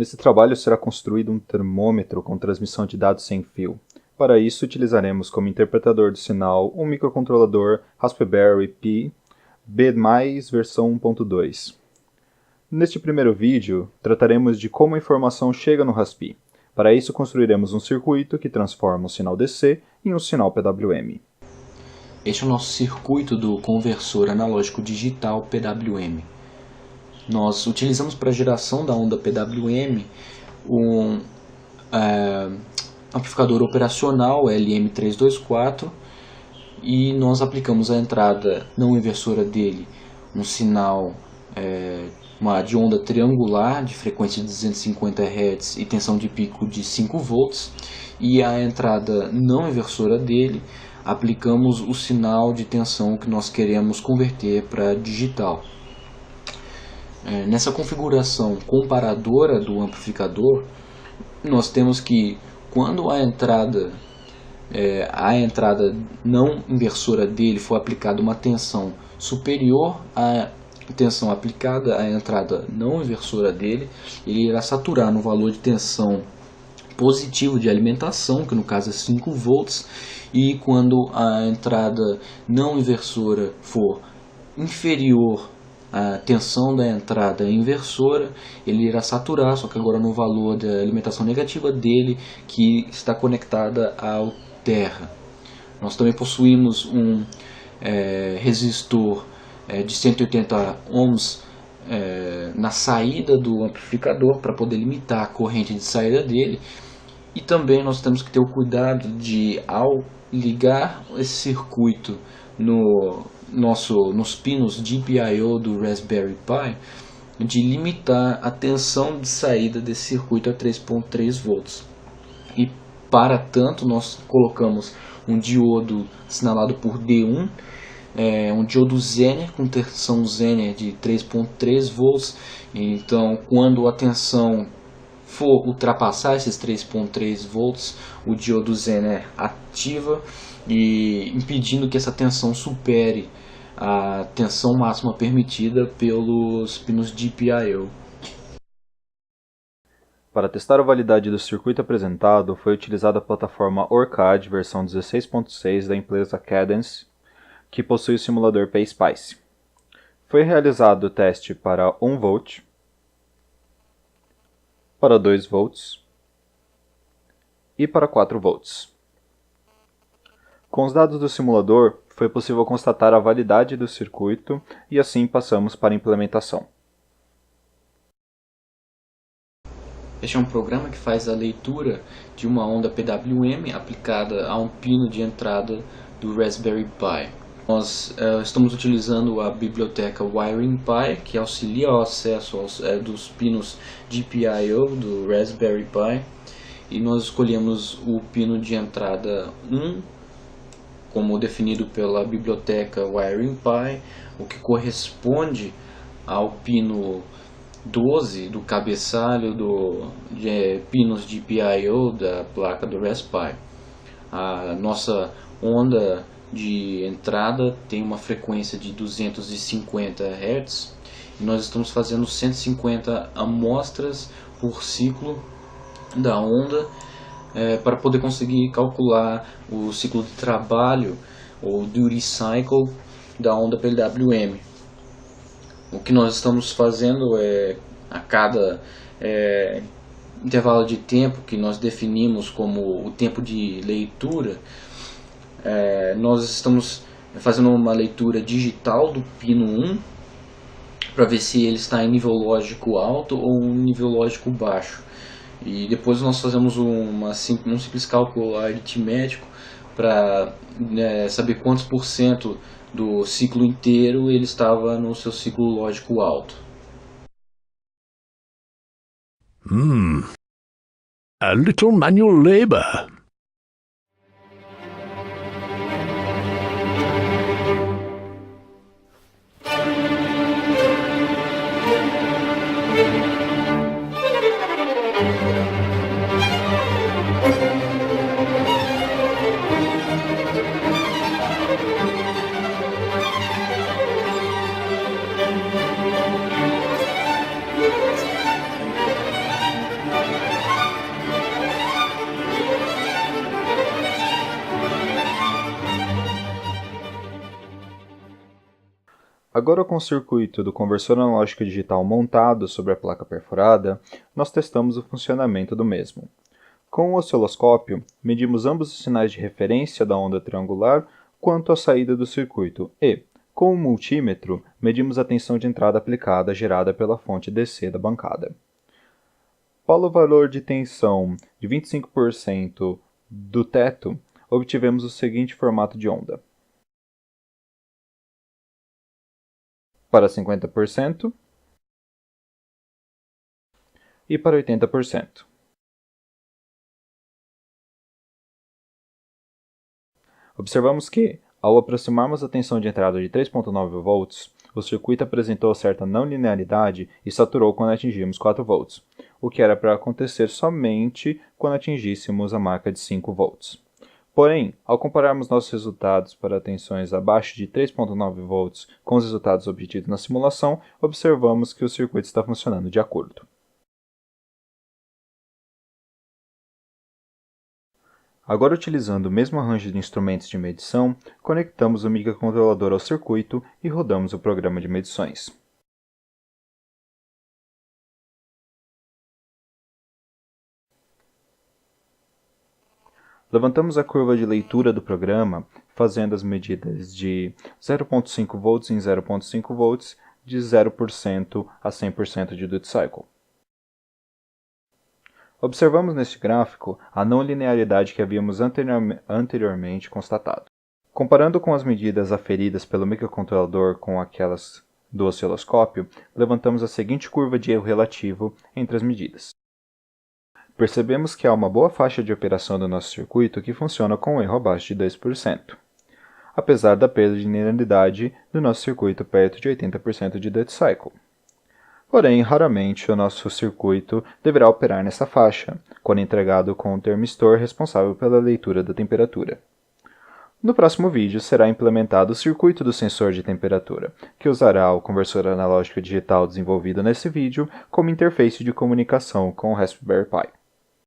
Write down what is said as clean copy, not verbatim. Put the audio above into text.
Nesse trabalho será construído um termômetro com transmissão de dados sem fio. Para isso, utilizaremos como interpretador do sinal um microcontrolador Raspberry Pi B+, versão 1.2. Neste primeiro vídeo, trataremos de como a informação chega no Raspi. Para isso, construiremos um circuito que transforma o sinal DC em um sinal PWM. Este é o nosso circuito do conversor analógico digital PWM. Nós utilizamos para a geração da onda PWM um amplificador operacional LM324 e nós aplicamos a entrada não inversora dele um sinal de onda triangular de frequência de 250 Hz e tensão de pico de 5 volts, e a entrada não inversora dele aplicamos o sinal de tensão que nós queremos converter para digital. Nessa configuração comparadora do amplificador, nós temos que quando a entrada não inversora dele for aplicada uma tensão superior à tensão aplicada à entrada não inversora dele, ele irá saturar no valor de tensão positivo de alimentação, que no caso é 5 volts, e quando a entrada não inversora for inferior à tensão da entrada inversora, ele irá saturar, só que agora no valor da alimentação negativa dele, que está conectada ao terra. Nós também possuímos um resistor de 180 ohms na saída do amplificador para poder limitar a corrente de saída dele, e também nós temos que ter o cuidado de, ao ligar esse circuito nos pinos GPIO do Raspberry Pi, de limitar a tensão de saída desse circuito a 3.3 volts. E para tanto nós colocamos um diodo assinalado por D1, um diodo Zener com tensão Zener de 3.3 volts. Então, quando a tensão for ultrapassar esses 3.3 volts, o diodo Zener ativa, e impedindo que essa tensão supere a tensão máxima permitida pelos pinos GPIO. Para testar a validade do circuito apresentado, foi utilizada a plataforma OrCAD versão 16.6 da empresa Cadence, que possui o simulador PSpice. Foi realizado o teste para 1 volt, para 2 volts e para 4 volts. Com os dados do simulador, foi possível constatar a validade do circuito e assim passamos para a implementação. Este é um programa que faz a leitura de uma onda PWM aplicada a um pino de entrada do Raspberry Pi. Nós estamos utilizando a biblioteca WiringPy, que auxilia o acesso dos pinos GPIO do Raspberry Pi, e nós escolhemos o pino de entrada 1, como definido pela biblioteca WiringPy, o que corresponde ao pino 12 do cabeçalho de pinos GPIO da placa do Raspberry Pi. A nossa onda de entrada tem uma frequência de 250 Hz e nós estamos fazendo 150 amostras por ciclo da onda para poder conseguir calcular o ciclo de trabalho ou duty cycle da onda PWM. O que nós estamos fazendo a cada intervalo de tempo que nós definimos como o tempo de leitura, nós estamos fazendo uma leitura digital do pino 1 para ver se ele está em nível lógico alto ou um nível lógico baixo. E depois nós fazemos um simples cálculo aritmético para saber quantos por cento do ciclo inteiro ele estava no seu ciclo lógico alto. A little manual labor. Agora, com o circuito do conversor analógico digital montado sobre a placa perfurada, nós testamos o funcionamento do mesmo. Com o osciloscópio, medimos ambos os sinais de referência da onda triangular quanto à saída do circuito e, com o multímetro, medimos a tensão de entrada aplicada gerada pela fonte DC da bancada. Para o valor de tensão de 25% do teto, obtivemos o seguinte formato de onda. Para 50% e para 80%. Observamos que, ao aproximarmos a tensão de entrada de 3.9 volts, o circuito apresentou certa não linearidade e saturou quando atingimos 4 volts, o que era para acontecer somente quando atingíssemos a marca de 5 volts. Porém, ao compararmos nossos resultados para tensões abaixo de 3.9 volts com os resultados obtidos na simulação, observamos que o circuito está funcionando de acordo. Agora, utilizando o mesmo arranjo de instrumentos de medição, conectamos o microcontrolador ao circuito e rodamos o programa de medições. Levantamos a curva de leitura do programa, fazendo as medidas de 0.5 volts em 0.5 volts, de 0% a 100% de duty cycle. Observamos neste gráfico a não linearidade que havíamos anteriormente constatado. Comparando com as medidas aferidas pelo microcontrolador com aquelas do osciloscópio, levantamos a seguinte curva de erro relativo entre as medidas. Percebemos que há uma boa faixa de operação do nosso circuito que funciona com um erro abaixo de 2%, apesar da perda de linearidade do nosso circuito perto de 80% de duty cycle. Porém, raramente o nosso circuito deverá operar nessa faixa, quando entregado com o termistor responsável pela leitura da temperatura. No próximo vídeo será implementado o circuito do sensor de temperatura, que usará o conversor analógico digital desenvolvido nesse vídeo como interface de comunicação com o Raspberry Pi.